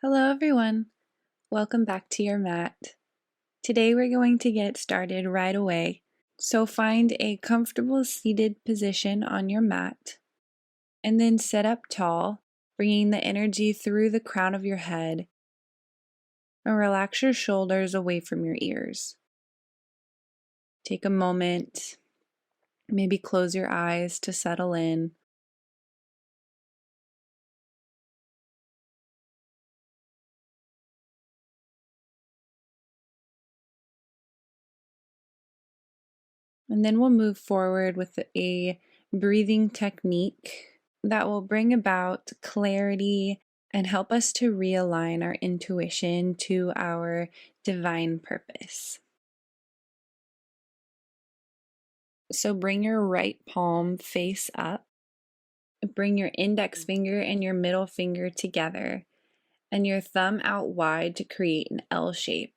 Hello everyone, welcome back to your mat. Today we're going to get started right away, so find a comfortable seated position on your mat and then sit up tall, bringing the energy through the crown of your head and relax your shoulders away from your ears. Take a moment, maybe close your eyes to settle in. And then we'll move forward with a breathing technique that will bring about clarity and help us to realign our intuition to our divine purpose. So bring your right palm face up. Bring your index finger and your middle finger together and your thumb out wide to create an L shape.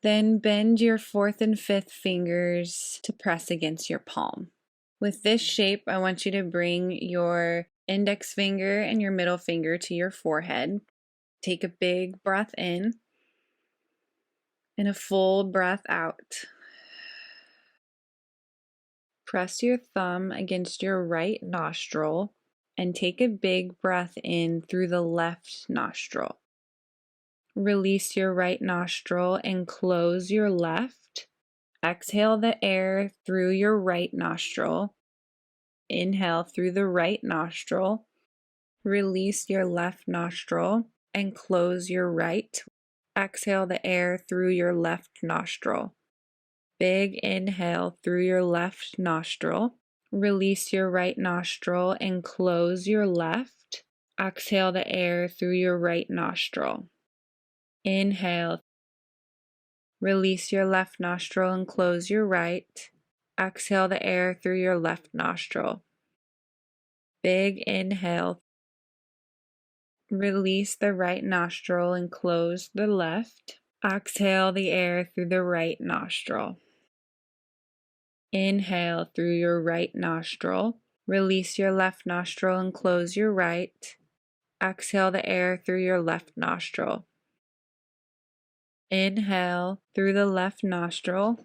Then bend your fourth and fifth fingers to press against your palm. With this shape, I want you to bring your index finger and your middle finger to your forehead. Take a big breath in and a full breath out. Press your thumb against your right nostril and take a big breath in through the left nostril. Release your right nostril and close your left. Exhale the air through your right nostril. Inhale through the right nostril. Release your left nostril and close your right. Exhale the air through your left nostril. Big inhale through your left nostril. Release your right nostril and close your left. Exhale the air through your right nostril. Inhale. Release your left nostril and close your right. Exhale the air through your left nostril. Big inhale. Release the right nostril and close the left. Exhale the air through the right nostril. Inhale through your right nostril. Release your left nostril and close your right. Exhale the air through your left nostril. Inhale through the left nostril.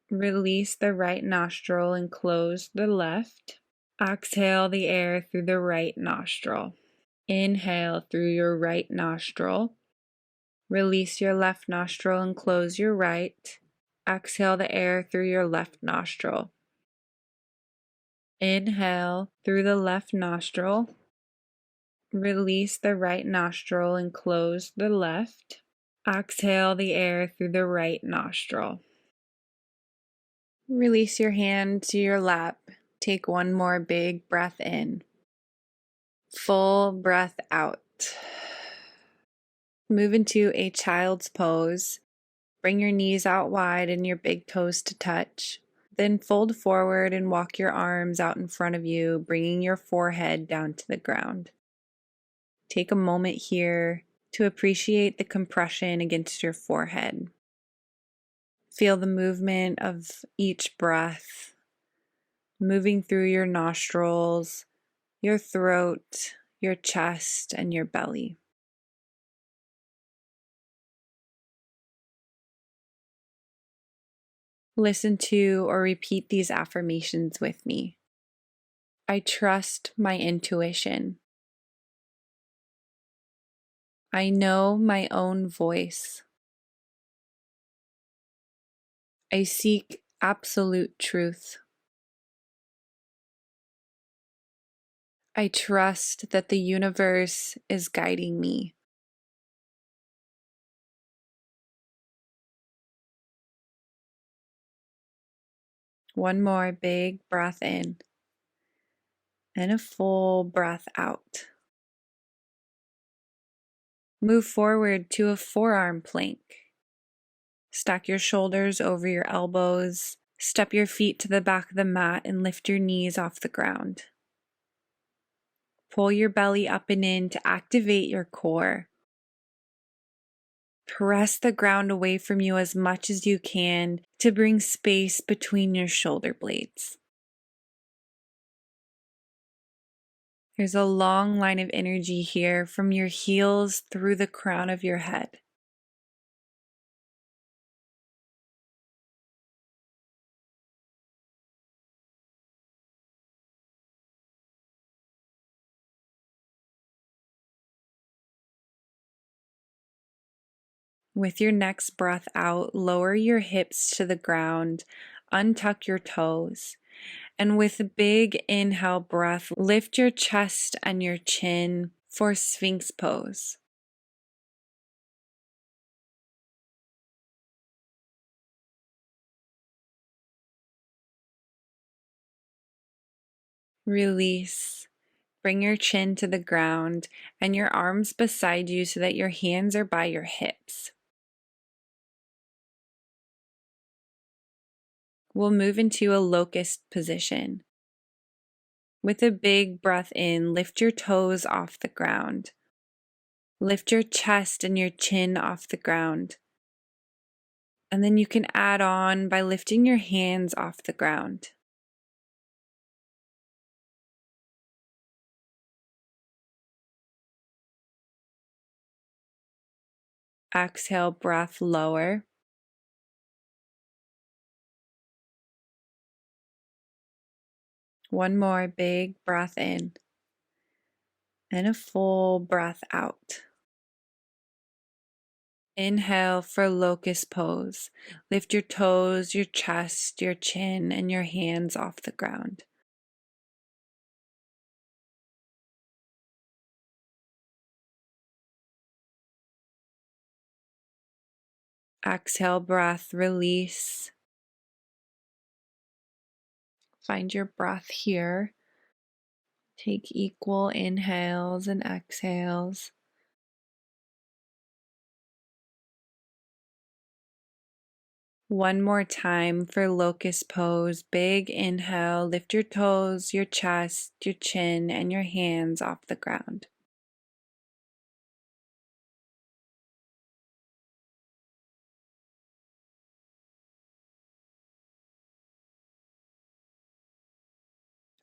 Release the right nostril and close the left. Exhale the air through the right nostril. Inhale through your right nostril. Release your left nostril and close your right. Exhale the air through your left nostril. Inhale through the left nostril. Release the right nostril and close the left. Exhale the air through the right nostril. Release your hand to your lap. Take one more big breath in. Full breath out. Move into a child's pose. Bring your knees out wide and your big toes to touch. Then fold forward and walk your arms out in front of you, bringing your forehead down to the ground. Take a moment here to appreciate the compression against your forehead. Feel the movement of each breath, moving through your nostrils, your throat, your chest, and your belly. Listen to or repeat these affirmations with me. I trust my intuition. I know my own voice. I seek absolute truth. I trust that the universe is guiding me. One more big breath in and a full breath out. Move forward to a forearm plank. Stack your shoulders over your elbows. Step your feet to the back of the mat and lift your knees off the ground. Pull your belly up and in to activate your core. Press the ground away from you as much as you can to bring space between your shoulder blades. There's a long line of energy here from your heels through the crown of your head. With your next breath out, lower your hips to the ground, untuck your toes, and with a big inhale breath, lift your chest and your chin for Sphinx Pose. Release. Bring your chin to the ground and your arms beside you so that your hands are by your hips. We'll move into a locust position. With a big breath in, lift your toes off the ground. Lift your chest and your chin off the ground. And then you can add on by lifting your hands off the ground. Exhale, breath lower. One more big breath in. And a full breath out. Inhale for Locust Pose. Lift your toes, your chest, your chin, and your hands off the ground. Exhale, breath, release. Find your breath here. Take equal inhales and exhales. One more time for Locust Pose. Big inhale, lift your toes, your chest, your chin, and your hands off the ground.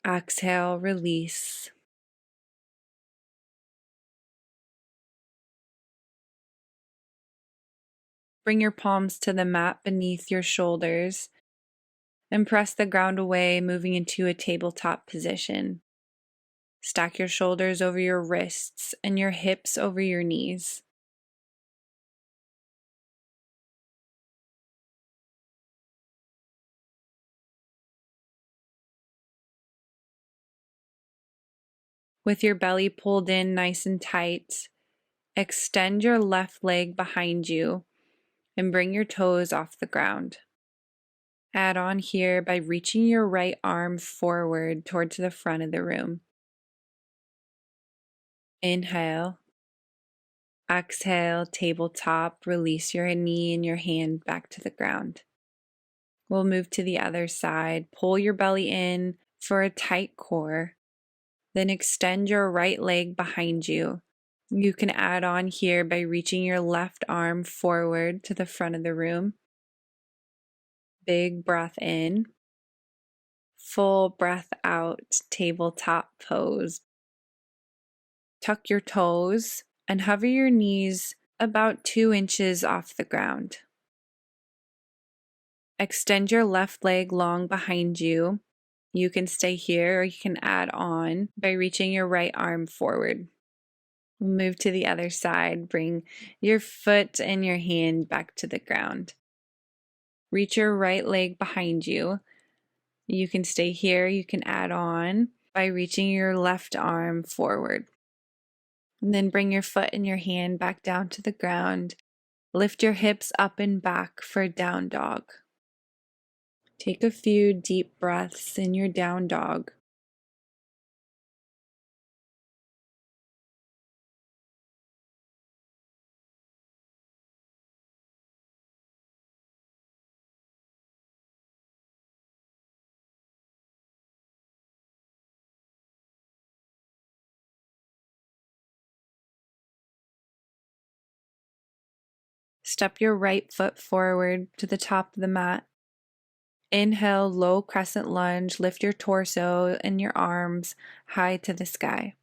Exhale, release. Bring your palms to the mat beneath your shoulders and press the ground away, moving into a tabletop position. Stack your shoulders over your wrists and your hips over your knees. With your belly pulled in nice and tight, extend your left leg behind you and bring your toes off the ground. Add on here by reaching your right arm forward towards the front of the room. Inhale. Exhale, tabletop, release your knee and your hand back to the ground. We'll move to the other side. Pull your belly in for a tight core. Then extend your right leg behind you. You can add on here by reaching your left arm forward to the front of the room. Big breath in. Full breath out, tabletop pose. Tuck your toes and hover your knees about 2 inches off the ground. Extend your left leg long behind you. You can stay here or you can add on by reaching your right arm forward. Move to the other side. Bring your foot and your hand back to the ground. Reach your right leg behind you. You can stay here. You can add on by reaching your left arm forward. And then bring your foot and your hand back down to the ground. Lift your hips up and back for down dog. Take a few deep breaths in your down dog. Step your right foot forward to the top of the mat. Inhale, low crescent lunge. Lift your torso and your arms high to the sky.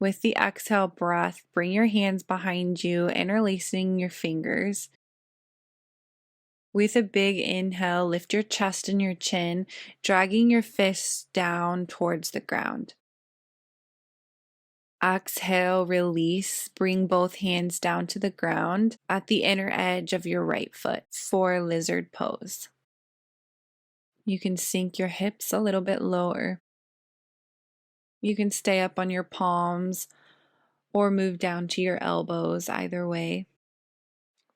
With the exhale breath, bring your hands behind you, interlacing your fingers. With a big inhale, lift your chest and your chin, dragging your fists down towards the ground. Exhale, release, bring both hands down to the ground at the inner edge of your right foot for lizard pose. You can sink your hips a little bit lower. You can stay up on your palms or move down to your elbows, either way.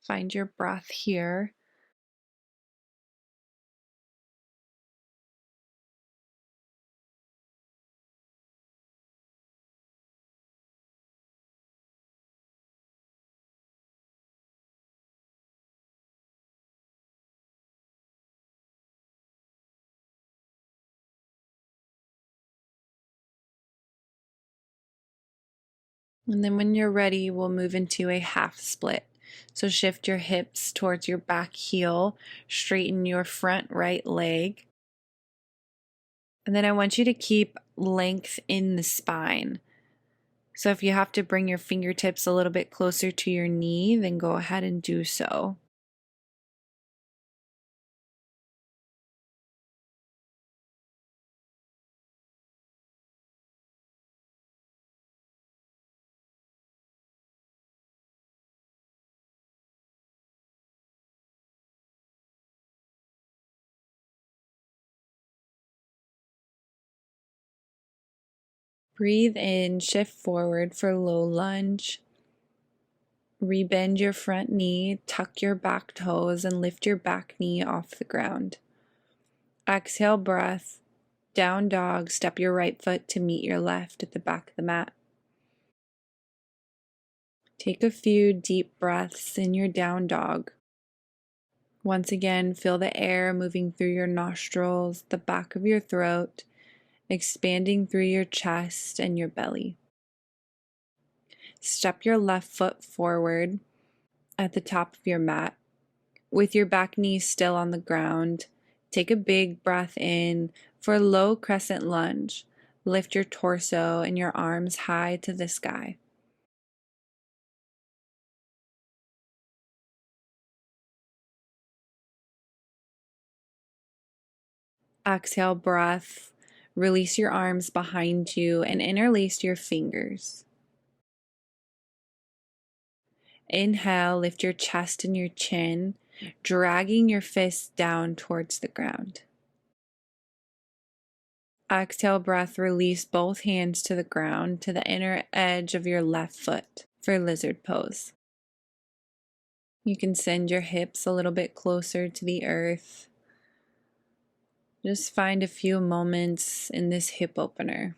Find your breath here. And then when you're ready, we'll move into a half split. So shift your hips towards your back heel, straighten your front right leg. And then I want you to keep length in the spine. So if you have to bring your fingertips a little bit closer to your knee, then go ahead and do so. Breathe in, shift forward for low lunge. Rebend your front knee, tuck your back toes, and lift your back knee off the ground. Exhale, breath. Down dog, step your right foot to meet your left at the back of the mat. Take a few deep breaths in your down dog. Once again, feel the air moving through your nostrils, the back of your throat, expanding through your chest and your belly. Step your left foot forward at the top of your mat. With your back knee still on the ground, take a big breath in for low crescent lunge. Lift your torso and your arms high to the sky. Exhale, breath. Release your arms behind you and interlace your fingers. Inhale, lift your chest and your chin, dragging your fists down towards the ground. Exhale, breath, release both hands to the ground to the inner edge of your left foot for lizard pose. You can send your hips a little bit closer to the earth. Just find a few moments in this hip opener.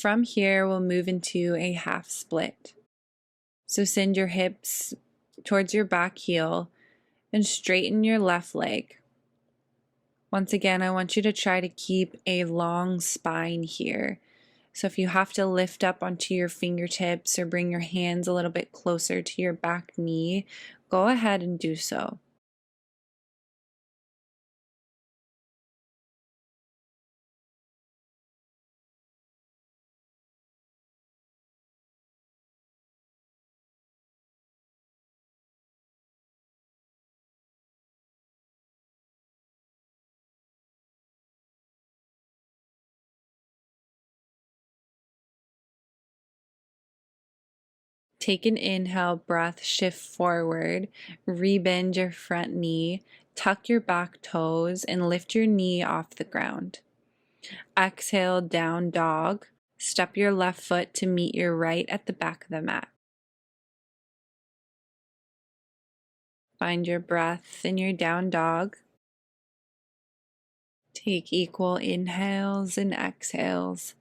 From here, we'll move into a half split. So send your hips towards your back heel and straighten your left leg. Once again, I want you to try to keep a long spine here. So if you have to lift up onto your fingertips or bring your hands a little bit closer to your back knee, go ahead and do so. Take an inhale, breath, shift forward, rebend your front knee, tuck your back toes, and lift your knee off the ground. Exhale, down dog. Step your left foot to meet your right at the back of the mat. Find your breath in your down dog. Take equal inhales and exhales.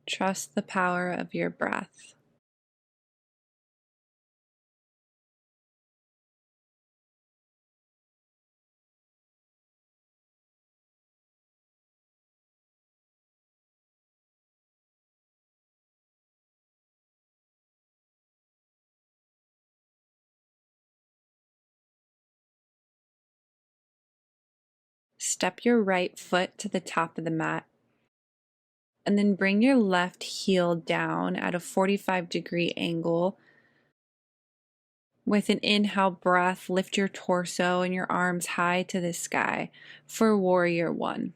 Trust the power of your breath. Step your right foot to the top of the mat, and then bring your left heel down at a 45-degree angle. With an inhale breath, lift your torso and your arms high to the sky for Warrior One.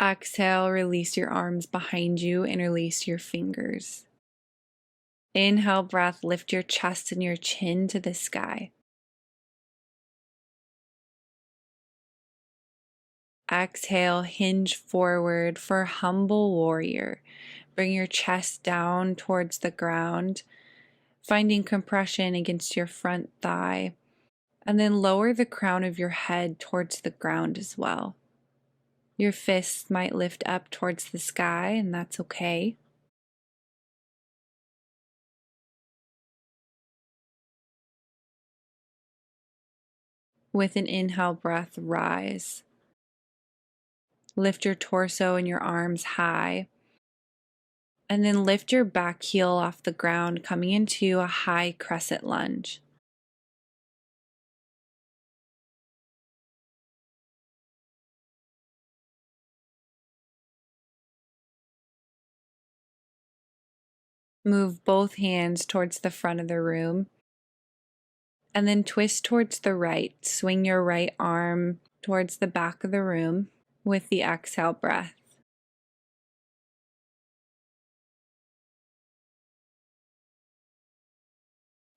Exhale, release your arms behind you, interlace your fingers. Inhale breath, lift your chest and your chin to the sky. Exhale, hinge forward for Humble Warrior. Bring your chest down towards the ground, finding compression against your front thigh, and then lower the crown of your head towards the ground as well. Your fists might lift up towards the sky, and that's okay. With an inhale breath, rise. Lift your torso and your arms high. And then lift your back heel off the ground, coming into a high crescent lunge. Move both hands towards the front of the room. And then twist towards the right. Swing your right arm towards the back of the room with the exhale breath.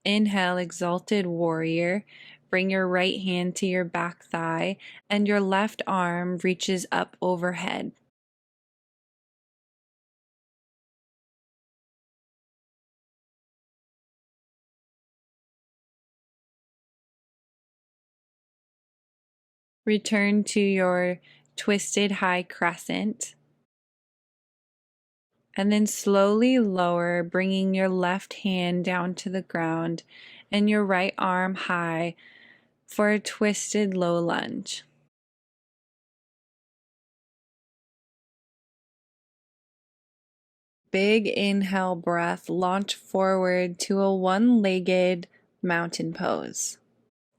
Inhale, Exalted Warrior. Bring your right hand to your back thigh and your left arm reaches up overhead. Return to your twisted high crescent. And then slowly lower, bringing your left hand down to the ground and your right arm high for a twisted low lunge. Big inhale breath, launch forward to a one-legged mountain pose.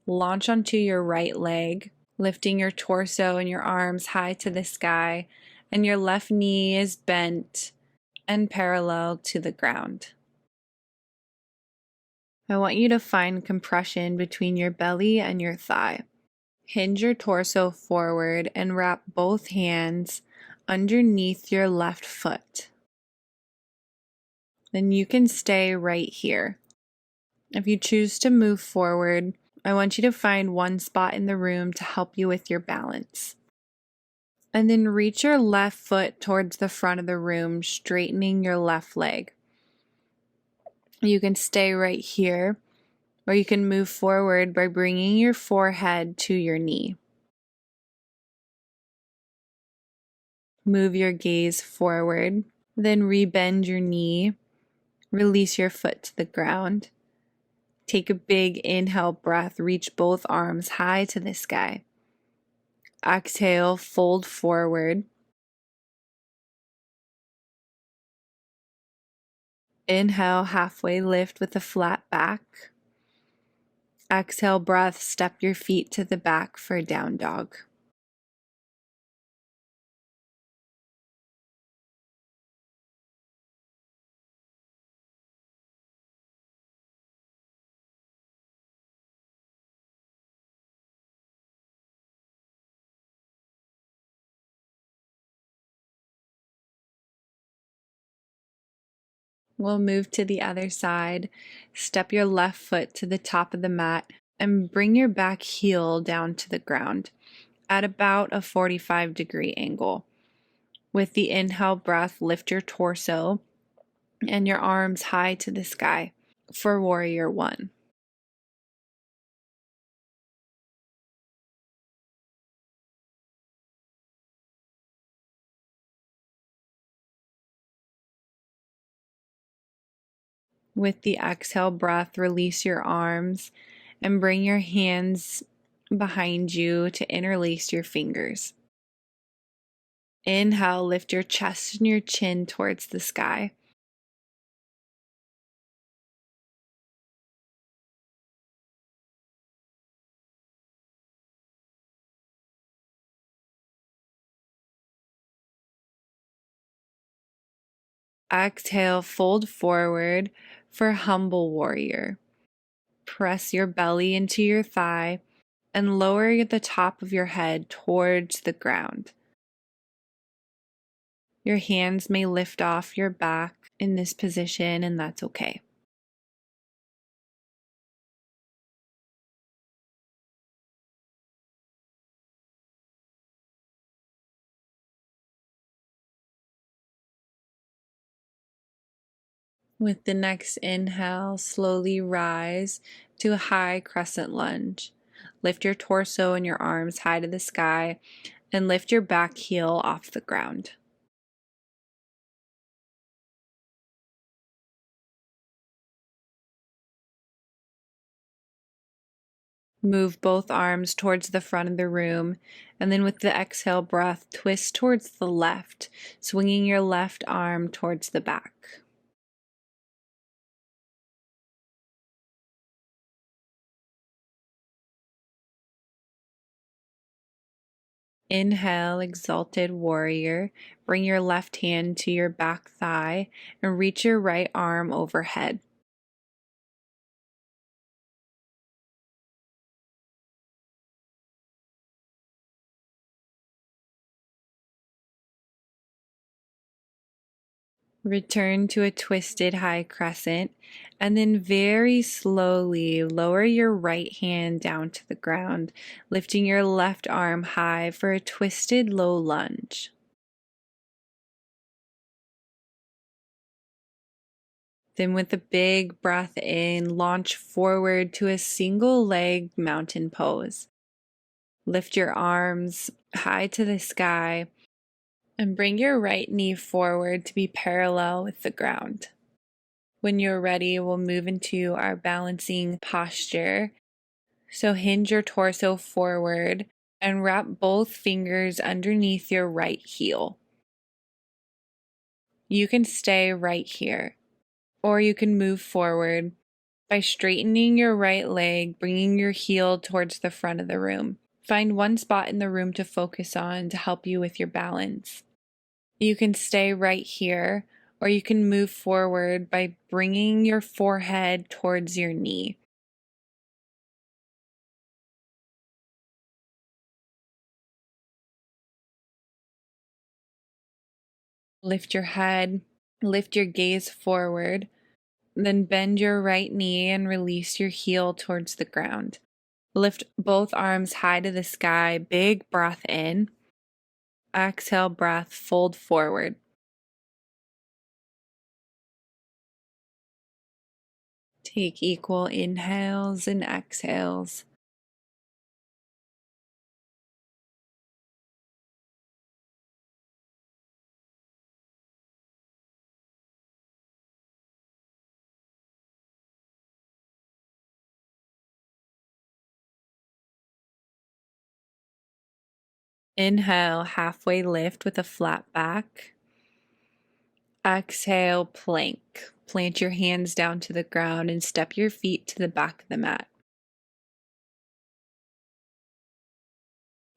Launch onto your right leg, lifting your torso and your arms high to the sky, and your left knee is bent and parallel to the ground. I want you to find compression between your belly and your thigh. Hinge your torso forward and wrap both hands underneath your left foot. Then you can stay right here. If you choose to move forward, I want you to find one spot in the room to help you with your balance. And then reach your left foot towards the front of the room, straightening your left leg. You can stay right here, or you can move forward by bringing your forehead to your knee. Move your gaze forward, then rebend your knee, release your foot to the ground. Take a big inhale breath, reach both arms high to the sky. Exhale, fold forward. Inhale, halfway lift with a flat back. Exhale, breath, step your feet to the back for down dog. We'll move to the other side. Step your left foot to the top of the mat and bring your back heel down to the ground at about a 45-degree angle. With the inhale breath, lift your torso and your arms high to the sky for Warrior One. With the exhale breath, release your arms and bring your hands behind you to interlace your fingers. Inhale, lift your chest and your chin towards the sky. Exhale, fold forward for Humble Warrior. Press your belly into your thigh and lower the top of your head towards the ground. Your hands may lift off your back in this position, and that's okay. With the next inhale, slowly rise to a high crescent lunge. Lift your torso and your arms high to the sky and lift your back heel off the ground. Move both arms towards the front of the room, and then with the exhale breath, twist towards the left, swinging your left arm towards the back. Inhale, Exalted Warrior. Bring your left hand to your back thigh and reach your right arm overhead. Return to a twisted high crescent, and then very slowly lower your right hand down to the ground, lifting your left arm high for a twisted low lunge. Then with a big breath in, launch forward to a single leg mountain pose. Lift your arms high to the sky and bring your right knee forward to be parallel with the ground. When you're ready, we'll move into our balancing posture. So hinge your torso forward and wrap both fingers underneath your right heel. You can stay right here, or you can move forward by straightening your right leg, bringing your heel towards the front of the room. Find one spot in the room to focus on to help you with your balance. You can stay right here, or you can move forward by bringing your forehead towards your knee. Lift your head, lift your gaze forward, then bend your right knee and release your heel towards the ground. Lift both arms high to the sky, big breath in. Exhale, breath, fold forward. Take equal inhales and exhales. Inhale, halfway lift with a flat back. Exhale, plank. Plant your hands down to the ground and step your feet to the back of the mat.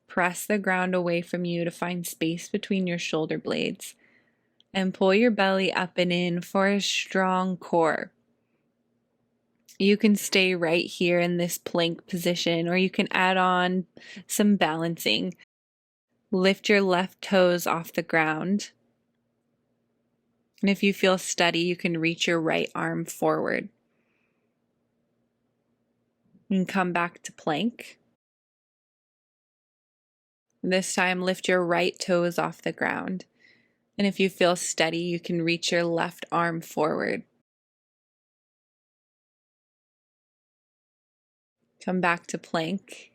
Press the ground away from you to find space between your shoulder blades. And pull your belly up and in for a strong core. You can stay right here in this plank position, or you can add on some balancing. Lift your left toes off the ground. And if you feel steady, you can reach your right arm forward. And come back to plank. This time, lift your right toes off the ground. And if you feel steady, you can reach your left arm forward. Come back to plank.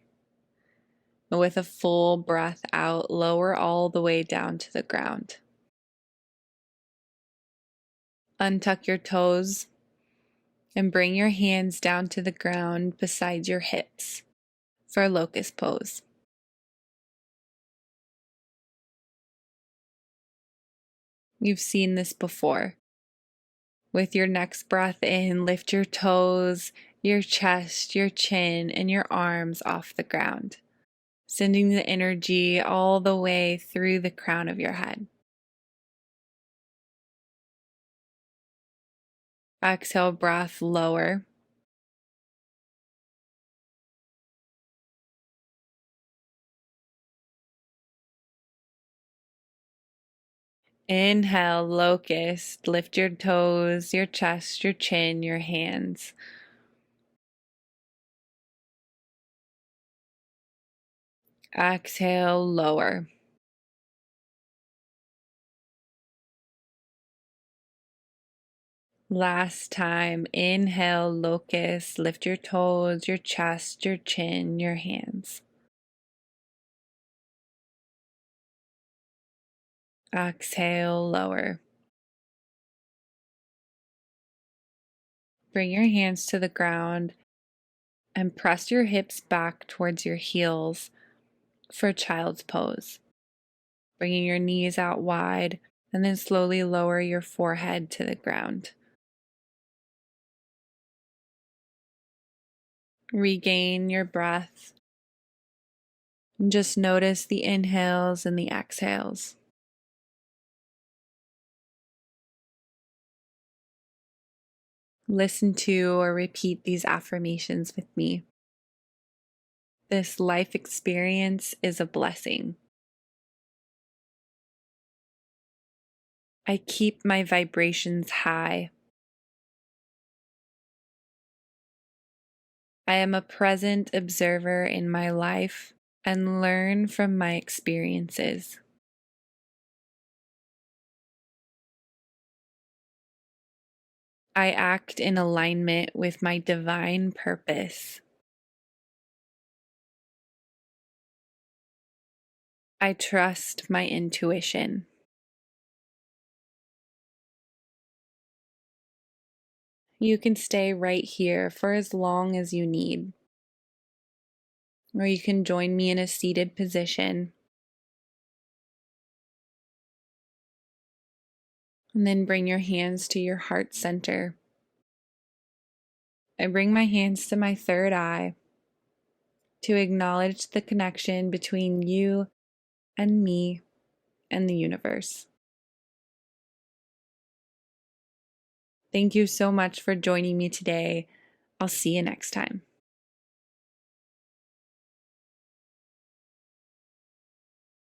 With a full breath out, lower all the way down to the ground. Untuck your toes and bring your hands down to the ground beside your hips for Locust Pose. You've seen this before. With your next breath in, lift your toes, your chest, your chin, and your arms off the ground, sending the energy all the way through the crown of your head. Exhale, breath, lower. Inhale, locust. Lift your toes, your chest, your chin, your hands. Exhale, lower. Last time, inhale, locust. Lift your toes, your chest, your chin, your hands. Exhale, lower. Bring your hands to the ground and press your hips back towards your heels for Child's Pose. Bringing your knees out wide and then slowly lower your forehead to the ground. Regain your breath. And just notice the inhales and the exhales. Listen to or repeat these affirmations with me. This life experience is a blessing. I keep my vibrations high. I am a present observer in my life and learn from my experiences. I act in alignment with my divine purpose. I trust my intuition. You can stay right here for as long as you need, or you can join me in a seated position. And then bring your hands to your heart center. I bring my hands to my third eye to acknowledge the connection between you and me and the universe. Thank you so much for joining me today. I'll see you next time.